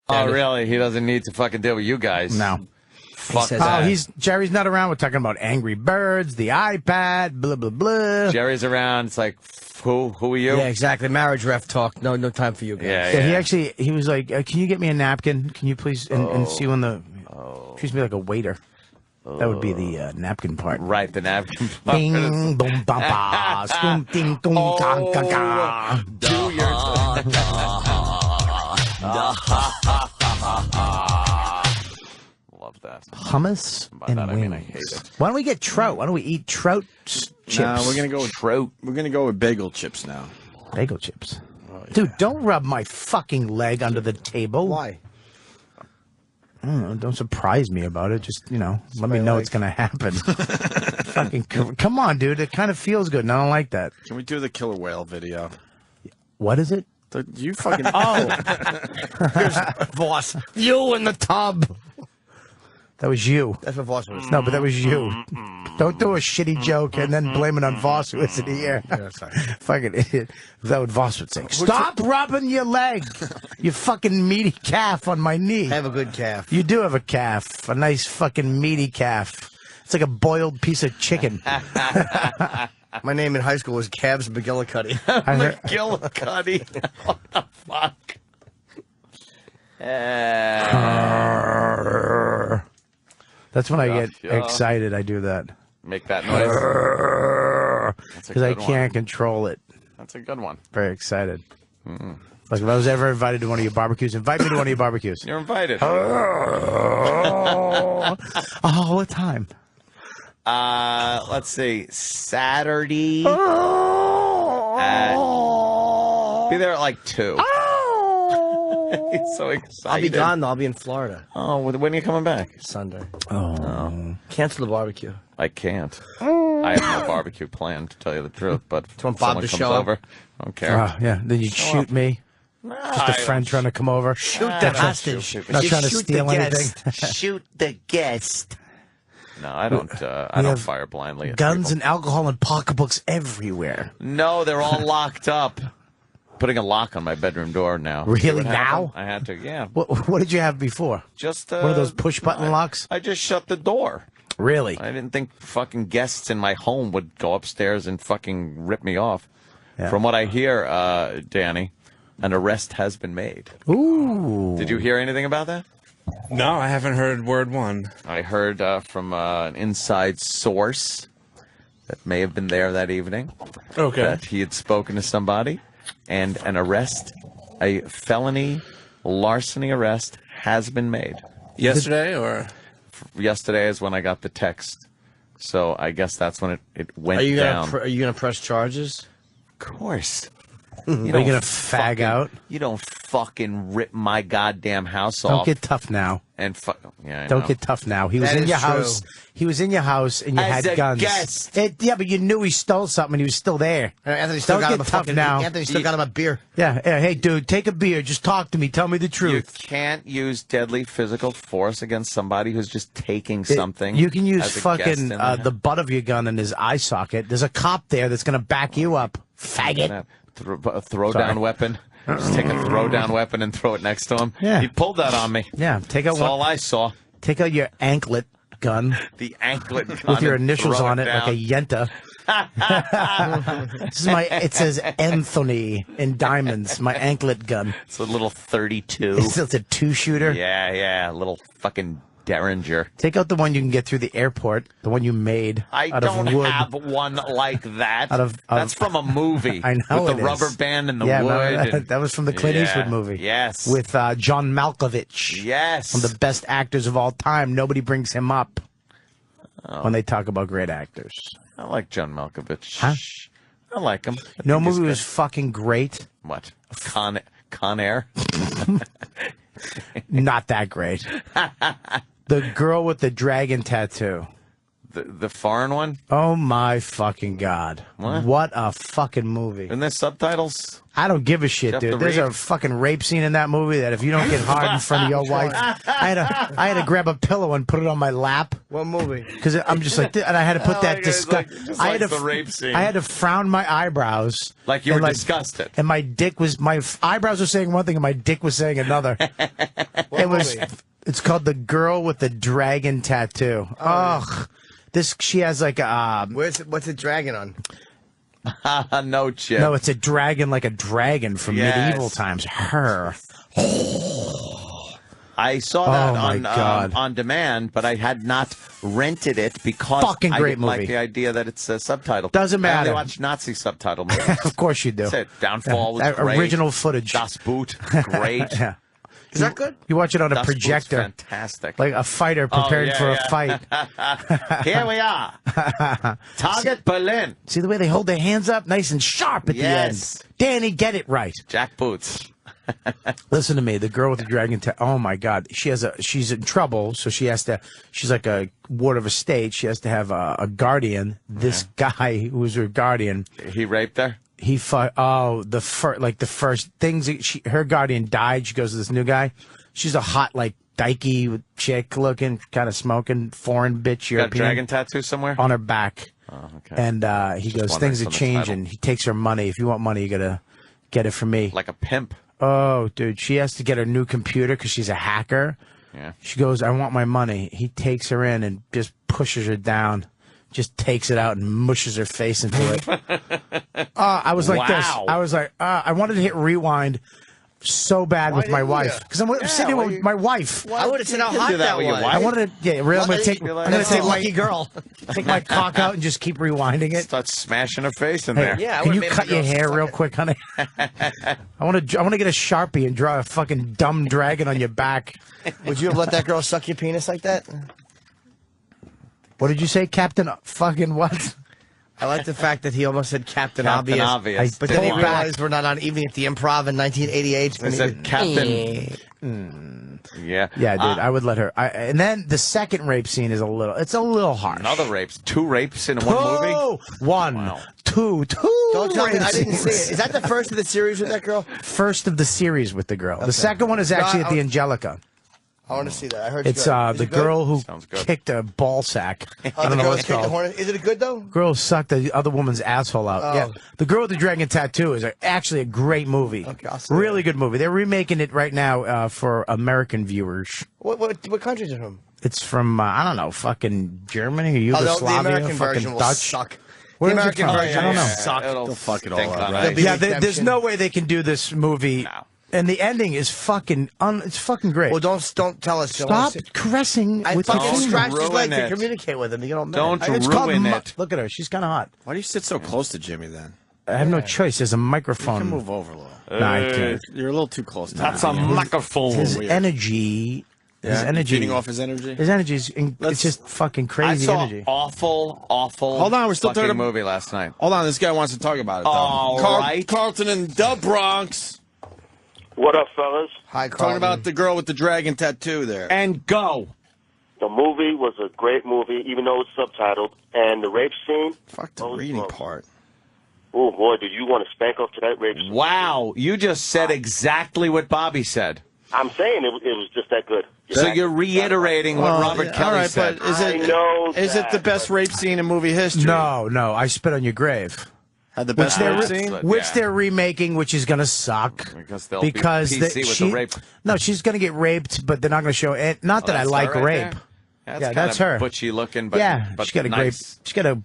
Oh, really? He doesn't need to fucking deal with you guys. No. Fuck that. Jerry's not around. We're talking about Angry Birds, the iPad, blah, blah, blah. Jerry's around. It's like, who are you? Yeah, exactly. Marriage ref talk. No time for you guys. Yeah. He was like, can you get me a napkin? Can you please? And see when treats me like a waiter. That would be the napkin part. Right, the napkin part. Ding, dong, ba, ba, scoom, ding, dong, dong, ga, ga. Do your... Love that. Hummus By and that, wings. I mean, I hate it. Why don't we get trout? Why don't we eat trout chips? No, we're gonna go with trout. We're gonna go with bagel chips now. Bagel chips. Oh, yeah. Dude, don't rub my fucking leg under the table. Why? I don't know. Don't surprise me about it. Just, let me know it's going to happen. Fucking, come on, dude. It kind of feels good, and I don't like that. Can we do the killer whale video? What is it? You fucking... Here's Voss. You in the tub. That was you. That's what Voss was. No, but that was you. Don't do a shitty joke and then blame it on Voss, who isn't here. Yeah, sorry. Fucking idiot. That what Voss would say. Stop rubbing your leg, you fucking meaty calf on my knee. I have a good calf. You do have a calf. A nice fucking meaty calf. It's like a boiled piece of chicken. My name in high school was Cabs McGillicuddy. McGillicuddy. What the fuck? That's when I get excited. I do that. Make that noise. Because I can't control it. That's a good one. Very excited. Like if I was ever invited to one of your barbecues, invite me to one of your barbecues. You're invited. All the time. Let's see. Saturday. Be there at like 2. He's so excited. I'll be gone, though. I'll be in Florida. Oh, when are you coming back? Sunday. Oh. Cancel the barbecue. I can't. I have no barbecue planned, to tell you the truth. But if want Bob someone to comes show up? over, I don't care. Yeah. Then you'd shoot me. Just a friend trying to come over. Shoot the hostage. Not trying to Shoot steal the anything. guest. Shoot the guest. No, I don't. I don't fire blindly. At Guns people. and alcohol and pocketbooks everywhere. No, they're all locked up. Putting a lock on my bedroom door now. Really, See what now? happened? I had to. Yeah. What did you have before? Just one of those push button locks. I just shut the door. Really? I didn't think fucking guests in my home would go upstairs and fucking rip me off. Yeah. From what I hear, Danny, an arrest has been made. Ooh. Did you hear anything about that? No, I haven't heard word one. I heard from an inside source that may have been there that evening. Okay. That he had spoken to somebody, and an arrest, a felony larceny arrest, has been made. Yesterday, or? Yesterday is when I got the text. So I guess that's when it went Are you down. Are you gonna press charges? Of course. Are you gonna fag out? You don't fucking rip my goddamn house Don't off. get tough now. And yeah, I Don't know. get tough now. He was That in is your true. house. He was in your house, and you As had a guns. guest. Yeah, but you knew he stole something. And he was still there. Anthony still Don't got get him a tough fucking. now. Anthony still got him a beer. Yeah. Hey, dude, take a beer. Just talk to me. Tell me the You truth. can't use deadly physical force against somebody who's just taking something. You can use as a guest fucking in there. the butt of your gun in his eye socket. There's a cop there that's gonna back you up, faggot. A throw-down weapon. Just take a throw-down weapon and throw it next to him. Yeah. He pulled that on me. Yeah, take out That's all I saw. Take out your anklet gun The anklet gun with your and initials throw on it, like a down. yenta. This is it says Anthony in diamonds. My anklet gun. It's a little 32. It's a 2-shooter. Yeah, a little fucking Derringer. Take out the one you can get through the airport, the one you made I out don't of wood. have one like that. Out of- That's from a movie. I know with it the is. rubber band and the Yeah, wood. remember and- that was from the Clint Eastwood movie. Yes. With John Malkovich. Yes. One of the best actors of all time. Nobody brings him up when they talk about great actors. I like John Malkovich. Huh? I like him. No think he's movie was good. fucking great. What? Con Air? Not that great. The girl with the dragon tattoo. The foreign one? Oh my fucking god! What a fucking movie! Isn't there subtitles? I don't give a shit, You have to dude. There's read? a fucking rape scene in that movie that if you don't get hard in front of your wife, I had to grab a pillow and put it on my lap. What movie? Because I'm just like, and I had to put that disgust. I had to the rape scene. I had to frown my eyebrows, Like you and, were disgusted. and my dick was my eyebrows were saying one thing, and my dick was saying another. It was. It's called The Girl with the Dragon Tattoo. Ugh. She has like a. What's it dragging on? No, Chip. No, it's a dragon, like a dragon from Yes. medieval times. Her. I saw that Oh, my God. on demand, but I had not rented it because Fucking I great didn't like movie. the idea that it's subtitled. Doesn't I matter. only watch Nazi subtitle movies. Of course you do. That's it. Downfall was That great. original footage. Das Boot, great. Yeah. Is that good? You watch it on a Das Boot's projector, fantastic. like a fighter preparing for a fight. Here we are. Target Berlin. See the way they hold their hands up, nice and sharp at Yes. the end. Danny, get it right. Jack Boots. Listen to me, the girl with the dragon. Oh my God, she's in trouble, so she has to. She's like a ward of a state. She has to have a guardian. This guy who was her guardian. He raped her. He fought. Oh, the first things. Her guardian died. She goes to this new guy. She's a hot, like dykey chick looking, kind of smoking, foreign bitch, Got a European, dragon tattoo somewhere? on her back. Oh, okay. And he goes, wondering things are from the changing. title. He takes her money. If you want money, you gotta get it from me. Like a pimp. Oh, dude, she has to get her new computer because she's a hacker. Yeah. She goes, I want my money. He takes her in and just pushes her down. Just takes it out and mushes her face into it. I was like this. Wow. I was like, I wanted to hit rewind so bad with my didn't wife you? because I'm sitting why with you- my wife. I would have said how You hot do that that with your was. wife? I wanted to, yeah, really. I'm gonna take, You're like, I'm gonna that's take a my lucky girl. take my cock out and just keep rewinding it. Start smashing her face in Hey, there. Yeah, I can would've you made cut my your girls hair suck real it. quick, honey? I want to get a Sharpie and draw a fucking dumb dragon on your back. Would you have let that girl suck your penis like that? What did you say, Captain? Fucking what? I like the fact that he almost said Captain Captain Obvious. Obvious. But then he Pull back. realized we're not on evening at the Improv in 1988. They said Captain. Yeah. Yeah, dude, I would let her. And then the second rape scene is a little harsh. Another rapes. 2 rapes in one movie? Oh, one, Wow. two. Don't tell me rape I didn't see scenes. it. Is that the first of the series with that girl? First of the series with the girl. The second one is actually at the Angelica. I want to see that. I heard It's good. Is the it good? girl who Sounds good. kicked a ball sack. I Oh, don't the know girl what it's kicked the called. hornet. Is it good though? Girl sucked the other woman's asshole out. Oh. Yeah, the girl with the dragon tattoo is actually a great movie. Okay, I'll see Really it. good movie. They're remaking it right now for American viewers. What country's it from? It's from I don't know, fucking Germany or Oh, the Yugoslavia, American fucking version will Dutch. suck. Where The is it American from? version I don't will know. suck. It'll They'll fuck it all stink up, on right? There'll be Yeah, there's redemption. no way they can do this movie. No. And the ending is fucking it's fucking great. Well, don't tell us. Stop caressing I with fucking your finger. scratched his Ruin leg to it. communicate with him. You don't. Don't It's called ruin it. Look at her. She's kind of hot. Why do you sit so close to Jimmy then? I have no choice. There's a You microphone. can move over a little. No, I can't. You're a little too close to That's him. a microphone. His weird. energy. His Yeah? energy. Feeding off his energy? His energy is. It's Let's- just fucking I crazy saw energy. awful Hold on, we're still fucking talking about- movie last night. Hold on, this guy wants to talk about it, though. All right. Carlton in the Bronx. What up, fellas? Hi, Talking Carlton. about the girl with the dragon tattoo there. And go. The movie was a great movie, even though it's subtitled. And the rape scene. Fuck the Oh, reading gross. part. Oh boy, did you want to spank off to that rape scene? Wow. You just said exactly what Bobby said. I'm saying it was just that good. So you're reiterating what Robert Kelly all right, said. but is I know it that, the best but- rape scene in movie history? No, I spit on your grave. Had the Which best they're rape scene? Yeah. they're remaking, which is gonna suck Because they'll be because PC the- with she, the rape. No, she's gonna get raped, but they're not gonna show it. Not that I That's like her right rape. there. Yeah, that's her. Butchy looking, but Yeah, but she's got a nice. great. She's got a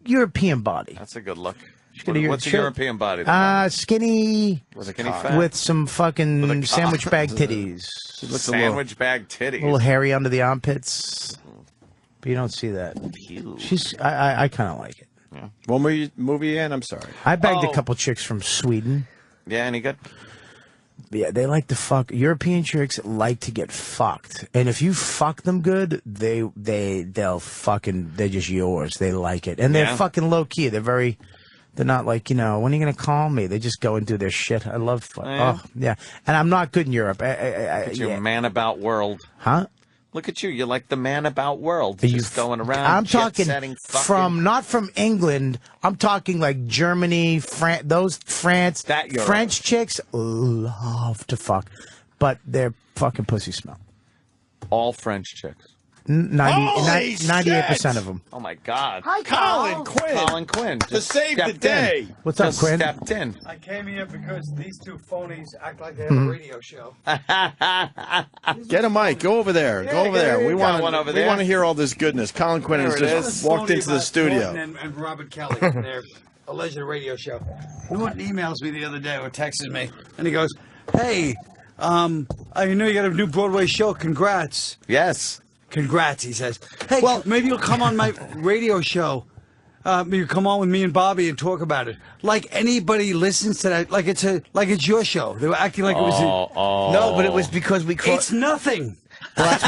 European body. That's a good look. got a What's a chill- European body? then? Skinny Skinny fat? with some fucking cock. sandwich bag titties. looks a little- Sandwich bag titties. A little hairy under the armpits. But you don't see that. She's. I kind of like it. One movie in? I'm sorry. I bagged Oh. a couple chicks from Sweden. Yeah, any good? Yeah, they like to fuck. European chicks like to get fucked, and if you fuck them good, they're just yours. They like it, and they're Yeah. fucking low key. They're not like, when are you gonna call me? They just go and do their shit. I love. Yeah. Oh yeah, and I'm not good in Europe. It's your Yeah. man about world. Huh? Look at you. You're like the man about world. Just going around. I'm talking jet-setting not from England. I'm talking like Germany, France. That Europe. French chicks love to fuck, but their fucking pussy smell. all French chicks. 98% of them. Oh my God. Hi, Colin Quinn. Colin Quinn. To save the day. What's up, Just Quinn? stepped in. I came here because these two phonies act like they have a radio show. Get a mic. Go over there. Go over there. We got want one over we there. want to hear all this goodness. Colin Quinn has There it just is. walked into the studio. Norton and Robert Kelly, their alleged radio show. Norton emails me the other day or texts me, and he goes, "Hey, I know you got a new Broadway show. Congrats." Yes. Congrats, he says. Hey, well, maybe you'll come on my radio show. Maybe you come on with me and Bobby and talk about it. Like anybody listens to that, like it's your show. They were acting like it was. No, but it was because we. It's nothing. Well, that's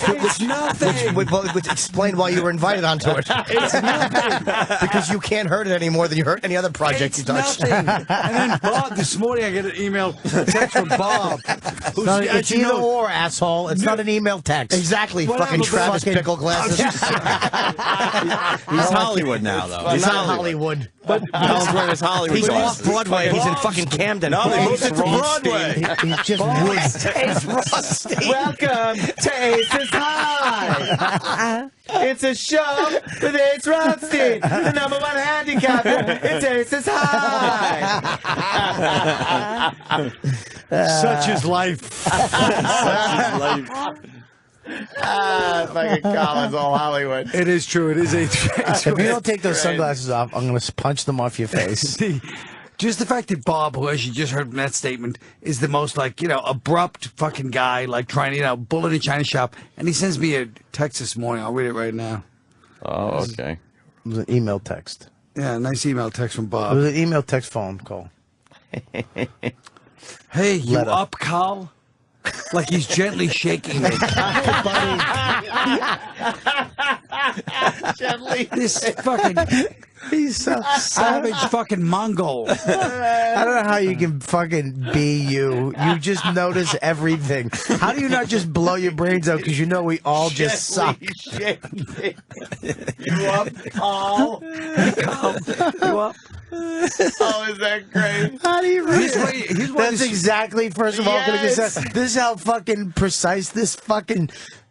what, It's nothing. which explained why you were invited onto it. It's nothing. Because you can't hurt it any more than you hurt any other project It's you touch. nothing. And then Bob, this morning I get an email text from Bob. Who's, No, as it's you either know, or, asshole. It's not an email text. Exactly, Whatever, fucking but Travis fucking- Pickle glasses. He's Hollywood now, though. He's not Hollywood. Colin Quinn is Hollywood. He's glasses. off Broadway. He's in fucking Camden. No, they moved He's it to Broadway. He's just wood. It's rusty. Welcome to Aces High. It's a show with Ace Rothstein, the #1 handicapper. It's Aces High. such is life. Fucking Colin's all Hollywood. It is true. It is a. If you don't take those sunglasses off, I'm going to punch them off your face. Just the fact that Bob, who as you just heard from that statement, is the most abrupt fucking guy, like trying to bull in a china shop, and he sends me a text this morning. I'll read it right now. Oh, okay. It was an email text. Yeah, nice email text from It Bob. was an email text phone call. Hey, you Letter. up, Carl? Like he's gently shaking me. Gently. This fucking He's so savage fucking Mongol. I don't know how you can fucking be you. You just notice everything. How do you not just blow your brains out? Because you know we all just suck. You up, Paul? You up? Oh, is that great? How do you read Here's why That's this- exactly, first of all, gonna be Yes. said. This is how fucking precise this fucking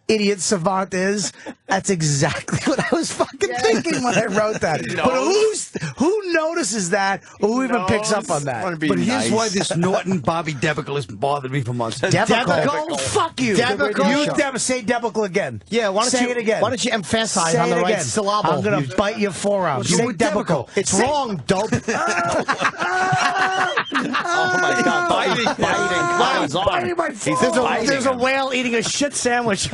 idiot savant is. That's exactly what I was fucking thinking when I wrote that. But who notices that, or who even picks up on Want to that? be But nice. here's why this Norton Bobby Debacle has bothered me for months. Debacle? Fuck you. Debacle? You say debacle again. Yeah, why don't say you, it again. Why don't you emphasize Say on the it right again. syllable? I'm gonna bite your forearm. What's wrong Say with debacle. It's wrong, dope. Oh my God! Biting Colin's arm. There's a whale eating a shit sandwich.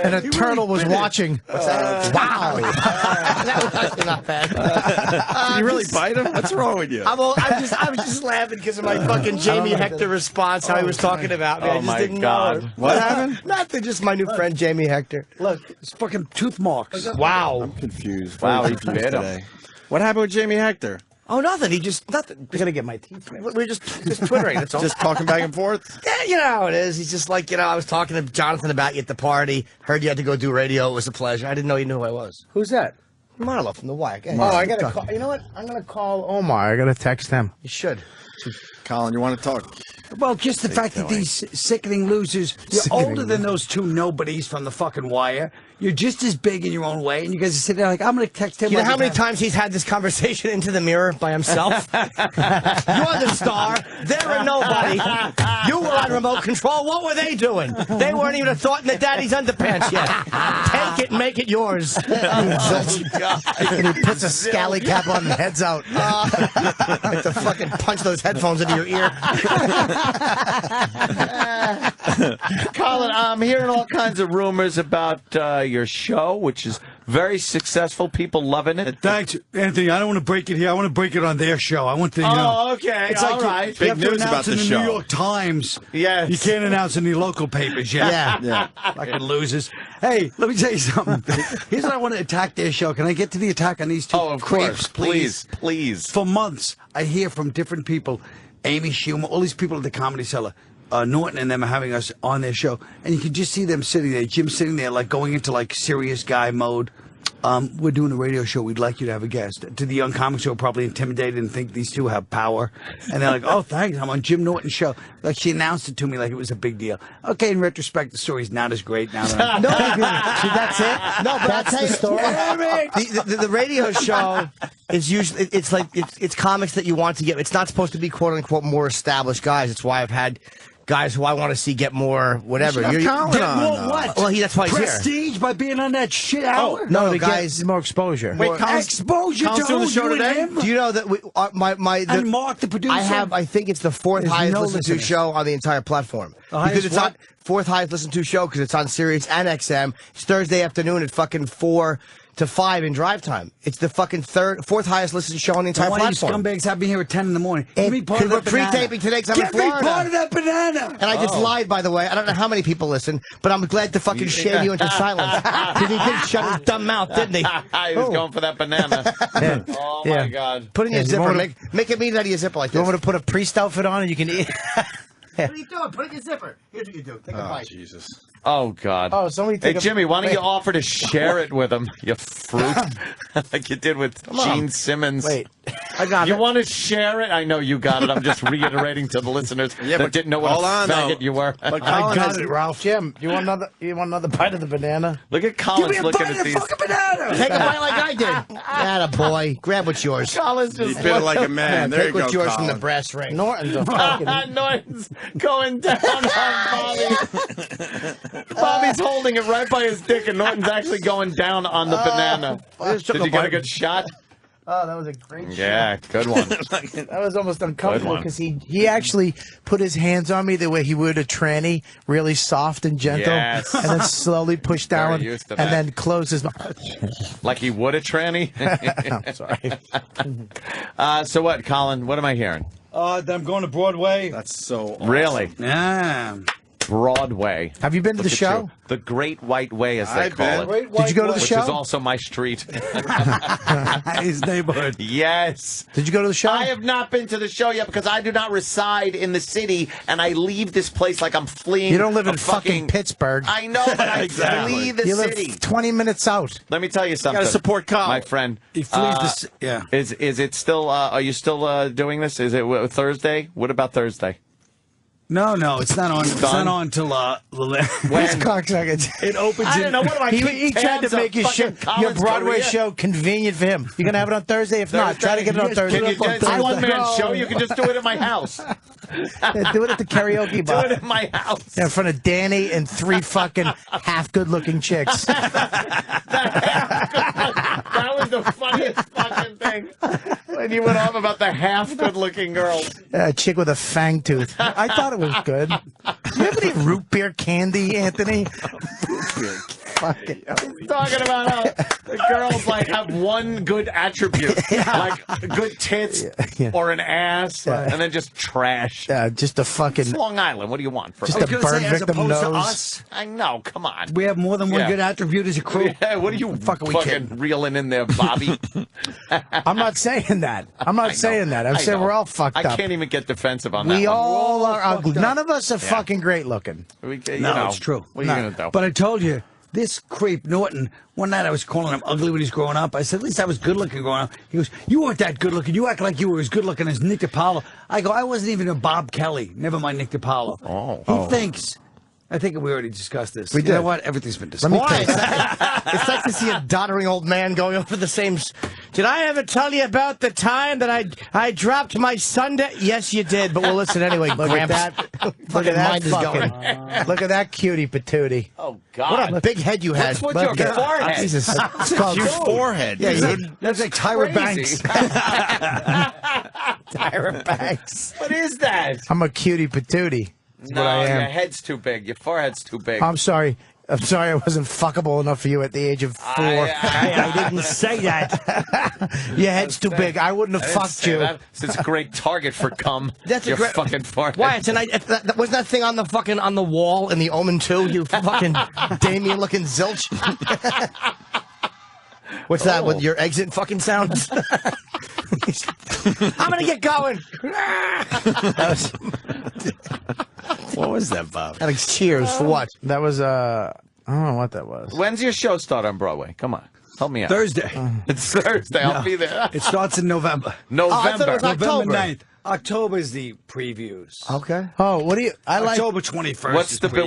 And a turtle was watching. Wow. That was actually not bad. Did you really bite him? What's wrong with you? I was just laughing because of my fucking Jamie Hector response, how he was talking about me. I Oh just my didn't God. know. What happened? Nothing, just my new friend Jamie Hector. Look, it's fucking tooth marks. Wow. Confused. Wow, Very he confused bit him. today. What happened with Jamie Hector? Oh, nothing. He just nothing. I gotta get my teeth. We're just twittering. That's all. Just talking back and forth? Yeah, you know how it is. He's just like, I was talking to Jonathan about you at the party. Heard you had to go do radio. It was a pleasure. I didn't know you knew who I was. Who's that? Marlo from the Whack. Hey, Oh, I gotta call. You know what? I'm gonna call Omar. I gotta text him. You should. Colin, you want to talk? Well, just the fact that these sickening losers, you're older than those two nobodies from the fucking wire. You're just as big in your own way, and you guys are sitting there like, I'm going to text him. You know like how many it's- times he's had this conversation into the mirror by himself? You're the star. They're a nobody. You were on remote control. What were they doing? They weren't even a thought in the daddy's underpants yet. Take it and make it yours. And he puts a scally cap on and heads out. Like to fucking punch those headphones into your ear. Colin, I'm hearing all kinds of rumors about your show, which is very successful. People loving it. Thanks, Anthony. I don't want to break it here. I want to break it on their show. I want the, okay. It's All like right. You Big have to news announce about in the the show. New York Times. Yes. You can't announce in the local papers yet. Yeah. Fucking losers. Hey, let me tell you something. Here's what I want to attack their show. Can I get to the attack on these two Oh, of creeps, course. Please. For months, I hear from different people, Amy Schumer, all these people at the Comedy Cellar. Norton and them are having us on their show, and you can just see them sitting there. Jim sitting there, like going into like serious guy mode. We're doing a radio show. We'd like you to have a guest. To the young comics who are probably intimidated and think these two have power, and they're like, "Oh, thanks, I'm on Jim Norton's show." Like she announced it to me like it was a big deal. Okay, in retrospect, the story's not as great now. That No, see, that's it. No, but that's the story. The radio show is usually it's comics that you want to get. It's not supposed to be quote unquote more established guys. It's why I've had guys who I want to see get more whatever. Get more what? Well, that's why he's here. Prestige by being on that shit hour. No, the guys. more exposure. Wait, Colin's Exposure Colin's to doing the who, show you and today? him? Do you know that And Mark, the producer. I think it's the fourth There's highest no listened to listeners. show on the entire platform. The highest because it's what? on fourth highest listened to show because it's on Sirius and XM. It's Thursday afternoon at fucking 4 to 5 in drive time. It's the fucking fourth highest listened show on the entire Why you platform. scumbags have me here at 10 in the morning? Give me part of We're that banana. pre-taping today because I'm in Give me Florida. part of that banana. And I just lied, by the way. I don't know how many people listen, but I'm glad to fucking shame you into silence. Because he did shut his dumb mouth, didn't he? He was going for that banana. Oh, my God. Put in your you zipper. wanna- Make it mean out of your zipper like You this. want me to put a priest outfit on and you can eat? What are you doing? Put it in your zipper. Here's what you do. Take a bite. Jesus. Oh, God. Oh, somebody Hey, take a- Jimmy, why don't you Wait. offer to share it with him, you fruit? Like you did with Gene Simmons. Wait, I got You it. want to share it? I know you got it. I'm just reiterating to the listeners that but didn't know what hold a on, faggot though. you were. But I Colin got has- it, Ralph. Jim, you want another bite of the banana? Look at Give Colin's me a looking bite at of the these. fucking banana. Take a bite like I did. Atta boy. Grab what's yours. Colin's He just bit it like a man. There Take you what's go, yours from the Colin. brass ring. Norton's a fucking... Norton's going down on Bobby. Bobby's holding it right by his dick, and Norton's actually going down on the banana. Did you get a good shot? Oh, that was a great shot. Yeah, good one. That was almost uncomfortable one. because he actually put his hands on me the way he would a tranny, really soft and gentle, Yes. and then slowly push down Very used to and that. then close his mouth. Like he would a tranny? I'm sorry. So what, Colin? What am I hearing? I'm going to Broadway. That's so awesome. Really? Yeah. Broadway. Have you been to the Look at show? you. The Great White Way, as they I've call been. it. Did you go to the Which show? is also my street. His neighborhood. Yes. Did you go to the show? I have not been to the show yet because I do not reside in the city, and I leave this place like I'm fleeing. You don't live in a fucking Pittsburgh. I know, but I Exactly. flee the You city. live 20 minutes out. Let me tell you something. gotta support Colin. my friend. He flees the yeah. Is it still? Are you still doing this? Is it Thursday? What about Thursday? No, it's not on. It's Done? not on till Which When? cocksucker? it opens. I don't know. What do I keep He tried tabs to of make your fucking your Colin's Broadway career? show convenient for him. You gonna have it on Thursday? If not, try to get it on Yes, Thursday. Can you on it's a Thursday. one-man show? You can just do it at my house. Yeah, do it at the karaoke Do bar. it at my house. Yeah, in front of Danny and 3 fucking half good looking chicks. That was the funniest fucking thing. When you went off about the half good-looking girls. A chick with a fang tooth. I thought it was good. Do you have any root beer candy, Anthony? Fucking. He's talking about how the girls like have one good attribute, like good tits Yeah. or an ass, Yeah. and then just trash. Just a fucking. It's Long Island. What do you want from Just me? a burn as victim opposed to nose. us, I know. Come on. we have more than one Yeah. good attribute as a crew. Yeah, what are you Fuck, are we fucking kidding? reeling in there, Bobby? I'm not saying that. I'm I not know. saying that. I'm I saying know. we're all fucked I up. can't even get defensive on that. We one. all are ugly. fucked up. None of us are fucking great looking. You No, know, it's true. What are you gonna do? But I told you, this creep Norton. One night I was calling him ugly when he was growing up. I said, at least I was good looking growing up. He goes, you weren't that good looking. You act like you were as good looking as Nick DiPaolo. I go, I wasn't even a Bob Kelly. Never mind Nick DiPaolo. He thinks. I think we already discussed this. We You know did. what? Everything's been Let me discussed. tell you. It's like to see a doddering old man going over the same. Did I ever tell you about the time that I dropped my Sunday? Yes, you did. But we'll listen anyway. Look at that. Look at that mind is fucking. going. Look at that cutie patootie. Oh God! What a big head you had. What's with your forehead? Jesus. It's called Your forehead, Yeah, dude. That's like Tyra Crazy. Banks. Tyra Banks. What is that? I'm a cutie patootie. That's No, what I am. your head's too big. Your forehead's too big. I'm sorry. I'm sorry I wasn't fuckable enough for you at the age of 4. I didn't say that. Your head's too big. I wouldn't have fucked you. It's a great target for cum. That's a Your great fucking forehead. Why? Tonight was that thing on the wall in the Omen 2? You fucking Damien looking zilch. What's that with your exit fucking sounds? I'm gonna get going. What was that, Bob? That was Cheers for what? That was I don't know what that was. When's your show start on Broadway? Come on. Help me out. Thursday. It's Thursday. I'll be there. It starts in November. November. I thought it was November October. 9th. October is the previews. Okay. Oh, what do you? I like. October 21st.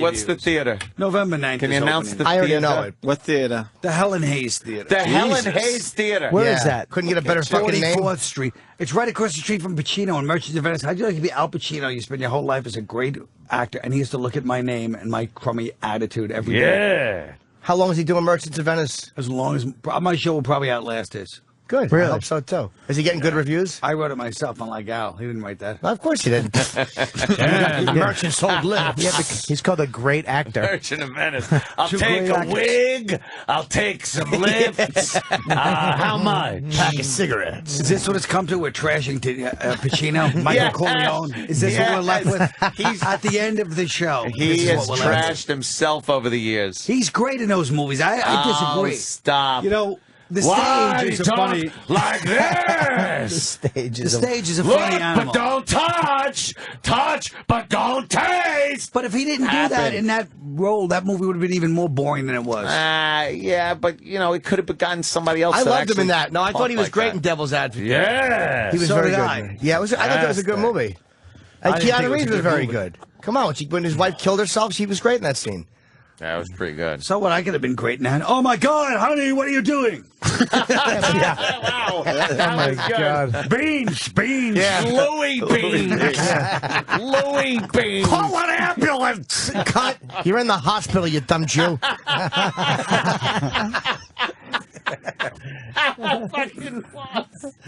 What's the theater? November 9th. Can you is announce opening. the I already theater? know it. What theater? The Helen Hayes Theater. The Helen Hayes Theater. Where is that? Couldn't get a better fucking name. 44th Street. It's right across the street from Pacino and Merchants of Venice. How'd you like to be Al Pacino? You spend your whole life as a great actor, and he has to look at my name and my crummy attitude every day. Yeah. How long is he doing Merchants of Venice? As long as my show will probably outlast his. Good. Really? I hope so too. Is he getting good reviews? I wrote it myself, unlike Al. He didn't write that. Well, of course he did. Merchants sold lips. Yeah, he's called a great actor. Merchant of Venice. I'll Two take great a actors. wig. I'll take some lifts. How much? Pack of cigarettes. Is this what it's come to? We're trashing Pacino, Michael Yes. Corleone. Is this what we're left with? He's- At the end of the show. this He is has what we're left with. trashed himself over the years. He's great in those movies. I disagree. Oh, stop. You know, the Why stage is a talk funny. like this? Stage The is stage is a Look, funny animal. but don't touch. Touch, but don't taste. But if he didn't do that Happen. in that role, that movie would have been even more boring than it was. Yeah, but it could have gotten somebody else. I that loved him in actually that. No, I thought talked he was like great that. in Devil's Advocate. Yeah, He was So very did good. I. Yeah, I thought that was a good Fantastic. movie. And I didn't think Keanu it was Reeves a was good very movie. good. Come on, when his wife killed herself, she was great in that scene. That was pretty good. So what? I could have been great in that. Oh my God, honey, what are you doing? Wow, Oh my God. Beans. Louis Beans. Louis Beans. Call an ambulance! Cut! You're in the hospital, you dumb Jew.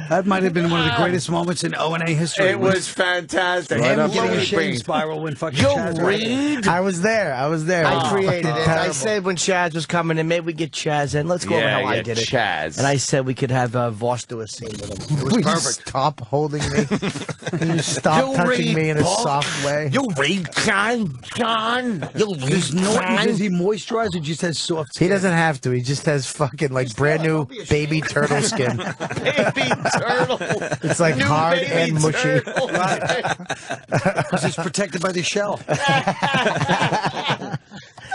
That might have been one of the greatest moments in O&A history. It was fantastic. him Louis getting a shame Beans. spiral when fucking You Chaz was- read? I was there. I created it. I Terrible. said when Chaz was coming in, maybe we get Chaz in. Let's go over how I did it. Chaz. And I said we could have Voss do a scene with him. It was Will you perfect. stop holding me? Can you stop You touching read me in a books? soft way? You read, John? You read, Does Norton, John? does he moisturize or just has soft He skin? doesn't have to. He just has fucking like brand new baby turtle skin. Baby turtle. It's like New hard baby and mushy. turtle. Because it's protected by the shell.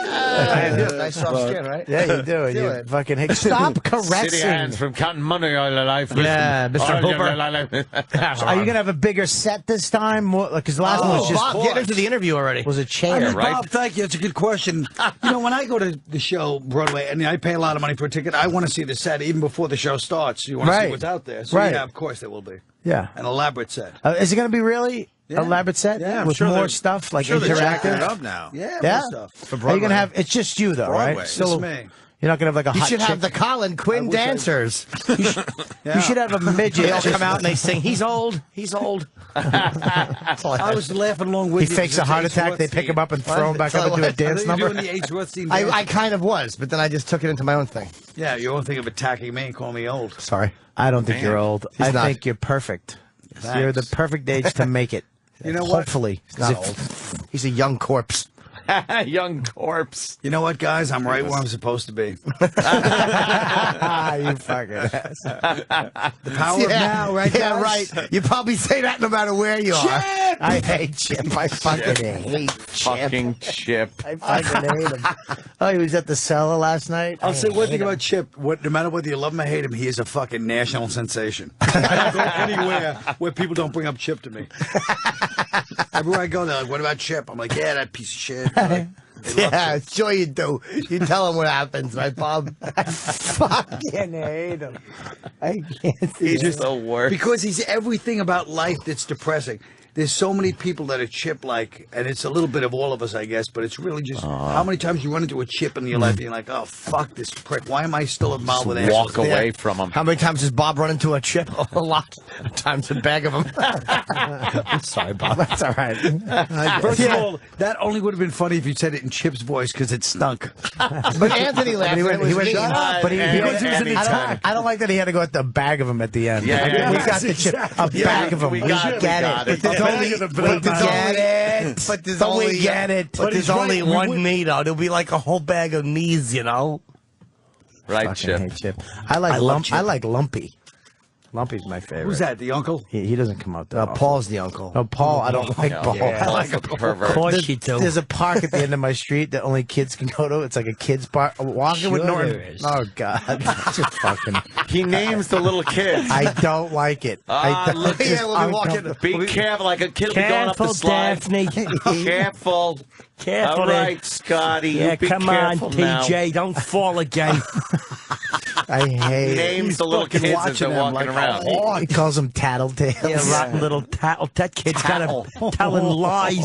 Nice soft skin, right? Yeah, you do. Do You it. fucking stop City caressing. hands from counting money all your life. Yeah, Mr. Hooper. Are you gonna have a bigger set this time? Because the last one was just Bob, get into the interview already. was a I chair, mean, right? Bob, thank you. It's a good question. You know, when I go to the show, Broadway, and I pay a lot of money for a ticket, I want to see the set even before the show starts. You want to see Right. what's out there. So, Right. yeah, of course there will be. Yeah. An elaborate set. Is it gonna be really Yeah. elaborate set Yeah, I'm with sure more they're- stuff like Sure, they're jacking it interactive? up now. Yeah, Yeah. more stuff. Are you gonna have? It's just you though, Broadway. right? Just Still, me. you're not gonna have like a You hot should have the chick? Colin Quinn wish I- dancers. You should have a midget. They all just- come out and they sing, he's old, he's old. That's all I was laughing along with He you. fakes a heart attack. They pick him up and throw him back up into a I dance thought you were number. doing the H. Rothstein I dance. kind of was, but then I just took it into my own thing. Yeah, you won't think of attacking me and calling me old. Sorry. I don't think you're old. I not. think you're perfect. Thanks. You're the perfect age to make it. You know what? Hopefully, He's not old. He's a young corpse. Young corpse. You know what, guys? I'm right where I'm supposed to be. You fucking ass. The power of now, right, Yeah, guys? right. You probably say that no matter where you are. I hate Chip. I fucking hate Chip. Fucking Chip. I fucking hate him. Oh, he was at the cellar last night. I'll say one hate thing him. about Chip. No matter whether you love him or hate him, he is a fucking national sensation. I don't go anywhere where people don't bring up Chip to me. Everywhere I go, they're like, "What about Chip?" I'm like, "Yeah, that piece of shit." They love Yeah, Chip. sure you do. You tell him what happens, right, Bob? I fucking hate him. I can't see He's it. just the worst. Because he's everything about life that's depressing. there's so many people that are chip-like, and it's a little bit of all of us, I guess, but it's really just how many times you run into a chip in your life and you're like, oh, fuck this prick. Why am I still involved with that? Walk away from him. How many times does Bob run into a chip? A lot. Times a bag of them. I'm sorry, Bob. That's all right. First of all, that only would have been funny if you said it in Chip's voice because it stunk. But Anthony laughed. He went, Shut up. but he Because was I don't like that he had to go at the bag of them at the end. Yeah. We got the chip. A bag of them. We got it. But there's only But there's only one knee, though. There'll be like a whole bag of knees, you know. Right, Fucking Chip. hate Chip. I like Lumpy. Lumpy's my favorite. Who's that, the uncle? He doesn't come out that often. Paul's the uncle. No, Paul. I don't like Paul. Yeah, I like pervert. Of course you do. There's a park at the end of my street that only kids can go to. It's like a kids park. Walking with Sure Norton. there is. Oh God, just fucking. He names the little kids. I don't like it. Look, it's yeah, let me walk in. uncomfortable. Be careful, like a kid will be going up the Careful, slide. Daphne. Careful. Careful All there. right, Scotty. Yeah, you be come on, careful now. TJ. Don't fall again. I hate it. Names the little kids as they're walking around. He calls them tattletales. Yeah, rotten little tattle. That kid's got him telling lies.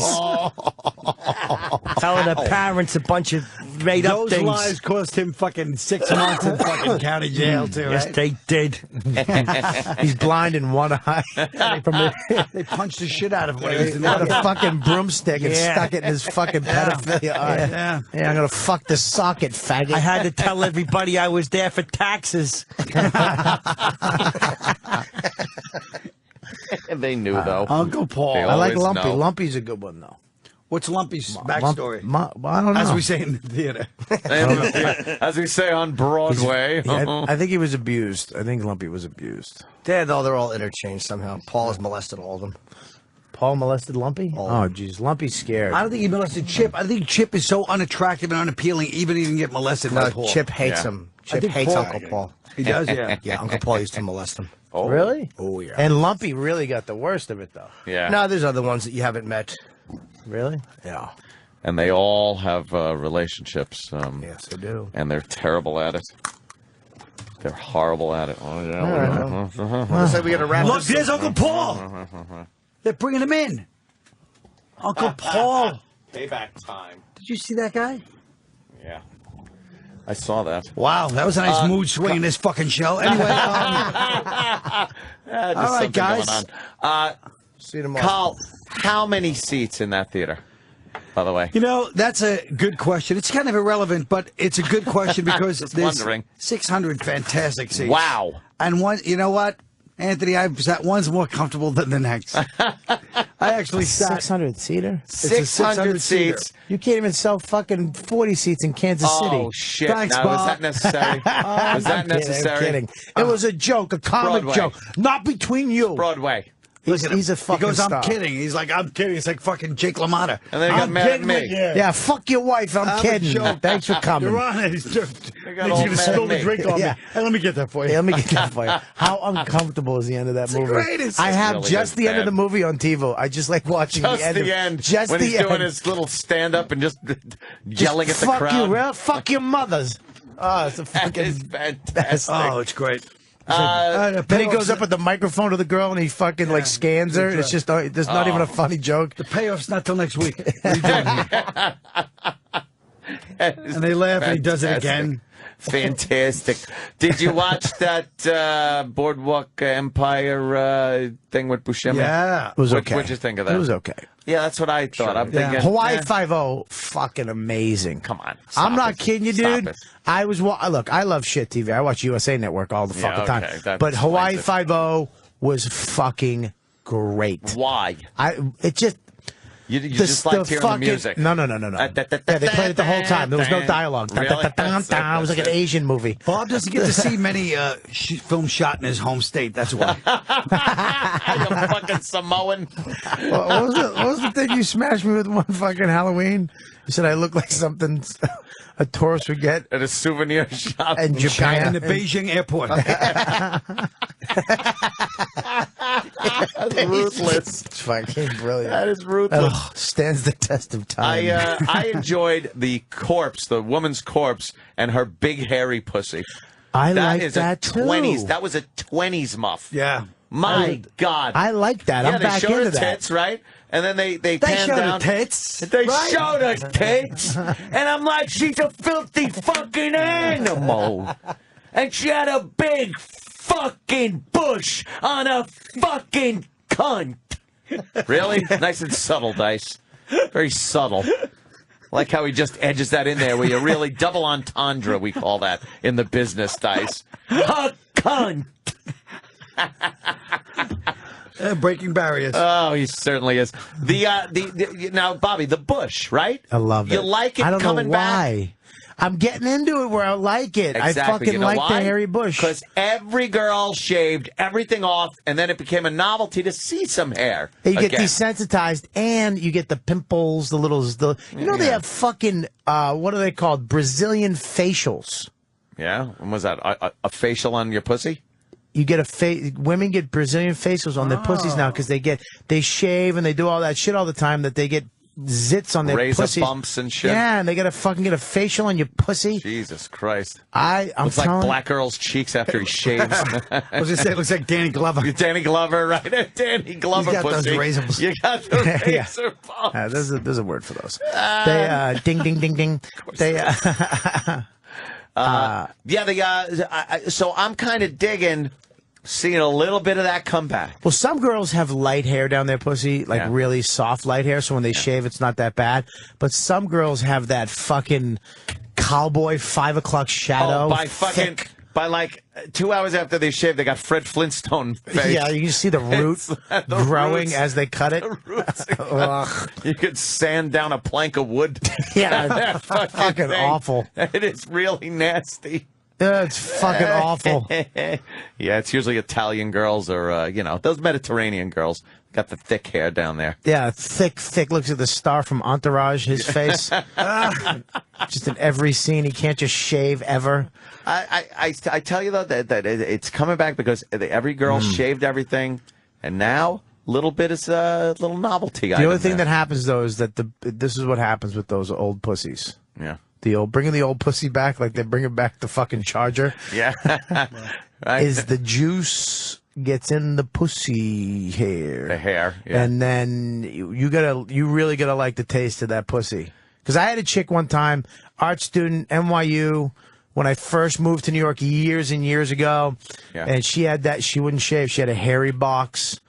Telling the parents a bunch of made up Those things. lies cost him fucking 6 months in fucking county jail, too, Yes, right? they did. He's blind in one eye. They punched the shit out of him when he was in Had a there. fucking broomstick and Yeah. stuck it in his fucking pedophilia eye. Yeah. Yeah, I'm gonna fuck the socket, faggot. I had to tell everybody I was there for taxes. They knew, though. Uncle Paul. They I like always Lumpy. know. Lumpy's a good one though. What's Lumpy's backstory? Well, I don't know. As we say in the theater. As we say on Broadway. Yeah, I think he was abused. I think Lumpy was abused. They're all interchanged somehow. Paul has molested all of them. Paul molested Lumpy? Oh, jeez. Lumpy's scared. I don't think he molested Chip. I think Chip is so unattractive and unappealing, even he didn't get molested by No, Paul. Chip hates Yeah. him. I Chip think hates Paul- Uncle Paul. He does, yeah. Yeah, Uncle Paul used to molest him. Oh, Really? Oh, yeah. And Lumpy really got the worst of it, though. Yeah. No, there's other ones that you haven't met. Really? Yeah. And they all have relationships. Yes, I do. And they're terrible at it. They're horrible at it. Oh, yeah. Looks like we got to wrap Look, this there's Uncle Paul. They're bringing him in. Uncle Paul. Payback time. Did you see that guy? Yeah. I saw that. Wow, that was a nice mood swing in this fucking show. Anyway, all right, guys. Going on. See you tomorrow. Carl, how many seats in that theater, by the way? You know, that's a good question. It's kind of irrelevant, but it's a good question because Just there's wondering. 600 fantastic seats. Wow. And one, you know what, Anthony, one's more comfortable than the next. I actually sat. 600-seater? 600 seats. You can't even sell fucking 40 seats in Kansas City. Oh, shit. Thanks, now, was Bob. that necessary? Was that I'm kidding, necessary? I'm kidding. It was a joke, a comic Broadway. joke. Not between you. Broadway. He's a fucking He goes, I'm star. kidding. He's like, I'm kidding. It's like fucking Jake LaMotta. And then he got I'm mad at kidding me. with you. Yeah, fuck your wife. I'm I'm a kidding. joke. Thanks for coming. You're on it. He's just, They got he's all going to mad spill at the me. drink on Yeah. me. Hey, let me get that for you. Hey, let me get that for you. How uncomfortable is the end of that movie? greatest. I have really just is the end of bad. the movie on TiVo. I just like watching Just the end. the end. Just when the he's end. doing his little stand-up and just yelling at the fuck crowd. you, real? Fuck your mothers. Oh, it's a That is fucking fantastic. Oh, it's great. Then he goes up with the microphone to the girl and he fucking like scans her. It's just there's not even a funny joke. The payoff's not till next week. What are you doing? And they laugh and he does it again. Fantastic. Did you watch that Boardwalk Empire thing with Buscemi? Yeah. It was okay. What'd you think of that? It was okay. Yeah, that's what I thought. I'm Yeah. thinking Hawaii eh, 5-0, fucking amazing. Come on. I'm stop not it. kidding you, Stop dude. it. I was look. I love shit TV. I watch USA Network all the Yeah, fucking time. okay, that But Hawaii explains it. 5-0 was fucking great. Why? It just You just liked hearing the music. No. Yeah, they played it the whole time. There was no dialogue. Really? It was like an Asian movie. Bob doesn't get to see many films shot in his home state. That's why. You fucking Samoan. What was the thing you smashed me with one fucking Halloween? You said I look like something a tourist would get At a souvenir shop. in Japan. In the Beijing airport. That's ruthless. It's fucking brilliant. That is ruthless. Stands the test of time. I enjoyed the corpse, the woman's corpse, and her big hairy pussy. I That like is that a too. 20s. That was a 20s muff. Yeah. My God. I like that. Yeah, I'm back they showed into her that. tits, right? And then they pan showed down. her tits. They right? showed her tits. And I'm like, she's a filthy fucking animal. And she had a big fucking bush on a fucking cunt. Really? Nice and subtle, Dice. Very subtle. Like how he just edges that in there where you really double entendre, we call that in the business, Dice. A cunt. Breaking barriers. Oh, he certainly is. Now, Bobby, the bush, right? I love it. You like it I don't coming know why. back? I'm getting into it where I like it. Exactly. I fucking You know like why? the hairy bush. Because every girl shaved everything off, and then it became a novelty to see some hair. You get again. desensitized, and you get the pimples, they have fucking, what are they called? Brazilian facials. Yeah? And was that a facial on your pussy? You get women get Brazilian facials on their pussies now because they shave and they do all that shit all the time that they get zits on their Razor pussies. bumps and shit. Yeah, and they gotta fucking get a facial on your pussy. Jesus Christ. I'm Looks like telling Black Girl's cheeks after he shaves. I was just saying, it looks like Danny Glover. Danny Glover, right? Danny Glover He's got pussy. those razors. You got the Yeah. razor bumps. There's a word for those. They ding ding ding ding. They so I'm kind of digging seeing a little bit of that come back. Well, some girls have light hair down their pussy, like really soft light hair, so when they shave, it's not that bad. But some girls have that fucking cowboy 5 o'clock shadow. By like 2 hours after they shave, they got Fred Flintstone face. Yeah, you can see the root The growing roots. as they cut it. The roots. You could sand down a plank of wood. Yeah, That fucking thing. awful. It is really nasty. It's fucking awful. Yeah, it's usually Italian girls or, those Mediterranean girls got the thick hair down there. Yeah, thick. Looks at the star from Entourage, his face. Just in every scene, he can't just shave ever. I tell you, though, that it's coming back because every girl shaved everything, and now little bit is a little novelty. The only thing that happens, though, is that this is what happens with those old pussies. Yeah. Bringing the old pussy back like they bring back the fucking Charger. Yeah. Right. Is the juice gets in the pussy hair. The hair, yeah. And then you really gotta like the taste of that pussy. Because I had a chick one time, art student, NYU, when I first moved to New York years and years ago, and she had that, she wouldn't shave, she had a hairy box.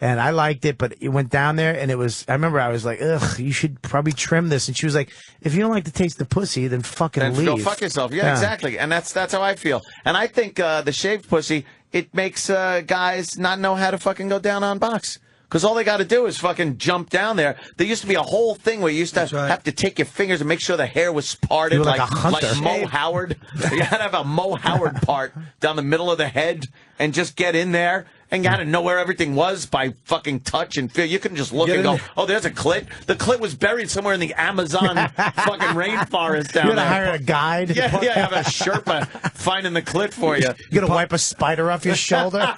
And I liked it, but it went down there, and I remember I was like, ugh, you should probably trim this. And she was like, if you don't like the taste of pussy, then fucking leave. Go fuck yourself. Yeah, exactly. And that's how I feel. And I think the shaved pussy, it makes guys not know how to fucking go down on box. Because all they got to do is fucking jump down there. There used to be a whole thing where you used to have to take your fingers and make sure the hair was parted, like a hunter. like Mo Howard. You got to have a Mo Howard part down the middle of the head and just get in there. And you had to know where everything was by fucking touch and feel. You couldn't just look and go, oh, there's a clit. The clit was buried somewhere in the Amazon fucking rainforest down there. You gotta hire a guide. Yeah, have a Sherpa finding the clit for you. You gotta wipe a spider off your shoulder.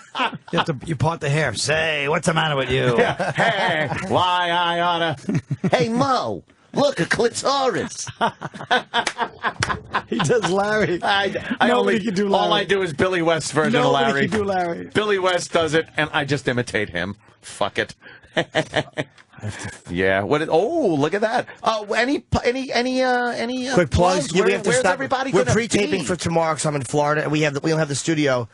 You part the hair. Say, what's the matter with you? Yeah. Hey, why I oughta. Hey, Mo. Look, a clitoris. He does Larry. Nobody can do Larry. All I do is Billy West's version of Larry. Nobody can do Larry. Billy West does it, and I just imitate him. Fuck it. Yeah. Look at that. Any Quick plugs. Where, we have to where's stop. everybody We're gonna pre-taping be? for tomorrow because I'm in Florida, and we don't have the studio.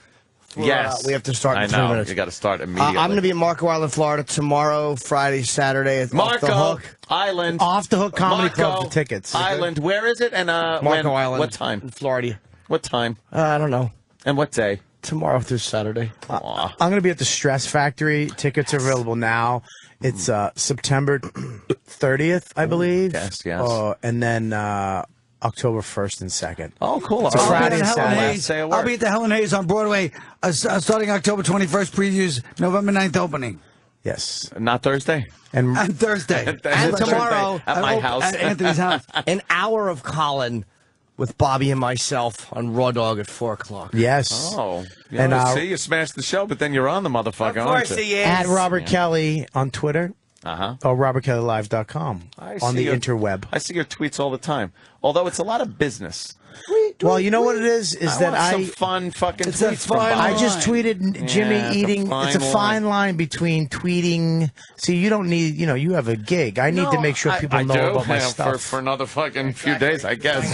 Yes. We have to start in I 3 know. minutes. You got to start immediately. I'm going to be in Marco Island, Florida tomorrow, Friday, Saturday. Off the Marco Hook. Island. Off the Hook Comedy Marco Club for tickets. Island. Where is it? And Marco Island. What time? In Florida. What time? I don't know. And what day? Tomorrow through Saturday. I'm going to be at the Stress Factory. Tickets are available now. It's September 30th, I believe. Yes. And then October 1st and 2nd. Oh, cool. It's a Friday and Saturday. I'll be at the Helen Hayes on Broadway starting October 21st. Previews November 9th opening. Yes. Not Thursday? And Thursday. And tomorrow, at my house. At Anthony's house. an hour of Colin with Bobby and myself on Raw Dog at 4 o'clock. yes. Oh. And, see, you smashed the show, but then you're on the motherfucker, Of aren't course you? he is. At Robert Kelly on Twitter. Uh-huh. Or robertkellylive.com I on see the your- interweb. I see your tweets all the time. Although it's a lot of business. Well, you know what it is that want some fun fucking It's a tweets from fine Bob. I just tweeted Jimmy Yeah, eating. It's a fine line. line between tweeting. See, you don't need. You have a gig. I need to make sure people I know do, about my yeah, stuff. for another fucking few days, I guess.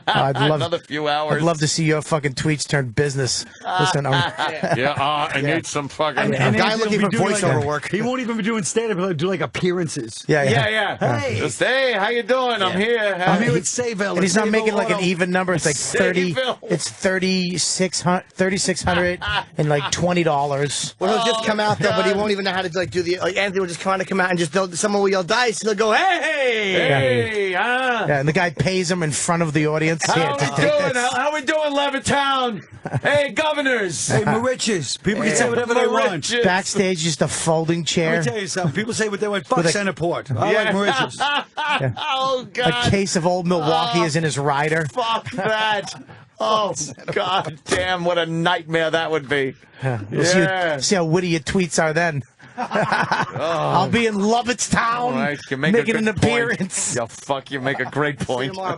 I'd love Another few hours. I'd love to see your fucking tweets turn business. Listen, I need some fucking. A guy Anthony looking will for be doing voiceover like, work. He won't even be doing stand-up. He'll do like appearances. Yeah. Hey. Just, hey, how you doing? I'm here. I'm here with Sayville. And he's not making like an Auto. even number. It's like 30. Sayville. It's 3,600 and like $20. Well, he'll just come out though, but he won't even know how to like do the like. Anthony will just kind of come out and just someone will yell dice, and he'll go, "Hey!" Hey, Yeah, and the guy pays him in front of the audience. How Here, we take doing? this. How we doing, Levittown? Hey, governors. Hey, Mauritius. People can say whatever they want. Mauritius. Backstage, just a folding Let chair, me tell you something. People say what they want. Fuck With a- Centerport. I like Mauritius. Oh, a God. case of old Milwaukee is in his rider. Fuck that. Oh, God damn, what a nightmare that would be. You'll see how witty your tweets are then. I'll be in Lovettstown All right, you make making a an good point. appearance. Yeah, fuck, you make a great point. See you tomorrow,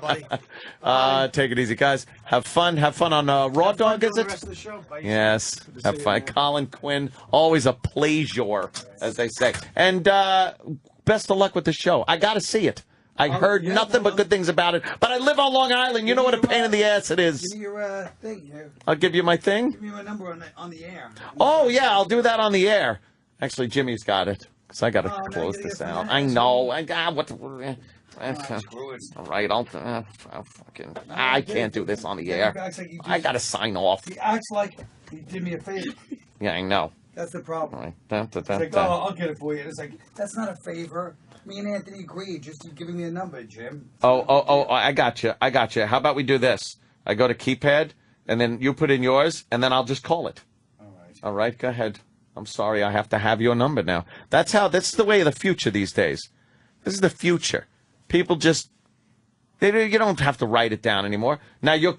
buddy. Take it easy, guys. Have fun on Raw Dog, is it? Yes. Have fun. Colin Quinn, always a pleasure, as they say. And best of luck with the show. I got to see it. I heard nothing but good things about it. But I live on Long Island. You know what a pain in the ass it is. Give me your thing here. I'll give you my thing. Give me your number on the air. Oh, yeah, I'll do that on the air. Actually, Jimmy's got it. Because I got to close you this gotta get out. some I ass. know. Screw it. All right, I can't do this on the air. I got to sign off. He acts like he did me a favor. Yeah, I know. That's the All problem. right. It's like, oh, I'll get it for you. It's like, that's not a favor. Me and Anthony agreed. Just giving me a number, Jim. Oh, I got you. How about we do this? I go to keypad, and then you put in yours, and then I'll just call it. All right, go ahead. I'm sorry, I have to have your number now. That's the way of the future these days. This is the future. People just, you don't have to write it down anymore. Now you're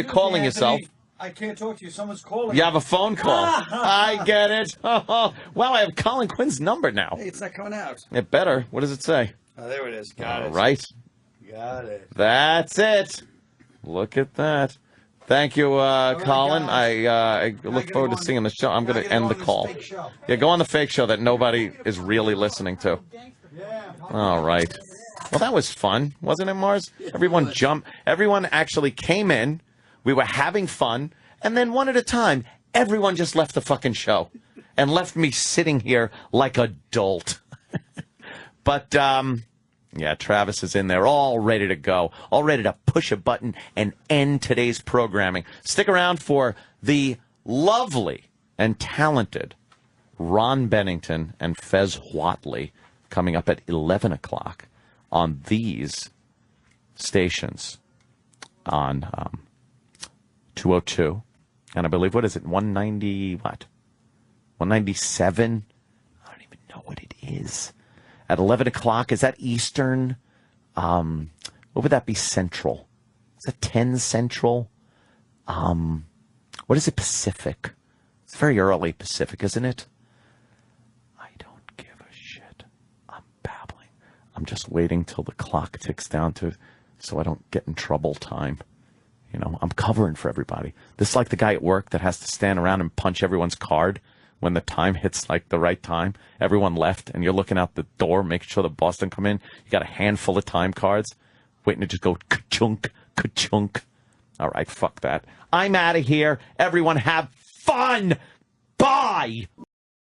calling yourself. I can't talk to you. Someone's calling. You have a phone call. I get it. Wow, I have Colin Quinn's number now. Hey, it's not coming out. It better. What does it say? Oh, there it is. Got All it. right. Got it. That's it. Look at that. Thank you, Colin. I look forward to seeing the show. I'm going to end the call. Yeah, go on the fake show that nobody is really listening to. All right. Well, that was fun, wasn't it, Mars? Everyone jumped. Everyone actually came in. We were having fun. And then one at a time, everyone just left the fucking show and left me sitting here like a dolt. But, yeah, Travis is in there, all ready to go, all ready to push a button and end today's programming. Stick around for the lovely and talented Ron Bennington and Fez Whatley coming up at 11 o'clock on these stations on 202. And I believe, what is it, 190, what? 197? I don't even know what it is. At 11 o'clock, is that Eastern? What would that be Central? Is that 10 Central? What is it Pacific? It's very early Pacific, isn't it? I don't give a shit. I'm babbling. I'm just waiting till the clock ticks down so I don't get in trouble time. You know, I'm covering for everybody. This is like the guy at work that has to stand around and punch everyone's card when the time hits like the right time. Everyone left, and you're looking out the door, making sure the boss doesn't come in. You got a handful of time cards, waiting to just go ka-chunk, ka-chunk. All right, fuck that. I'm out of here. Everyone have fun. Bye.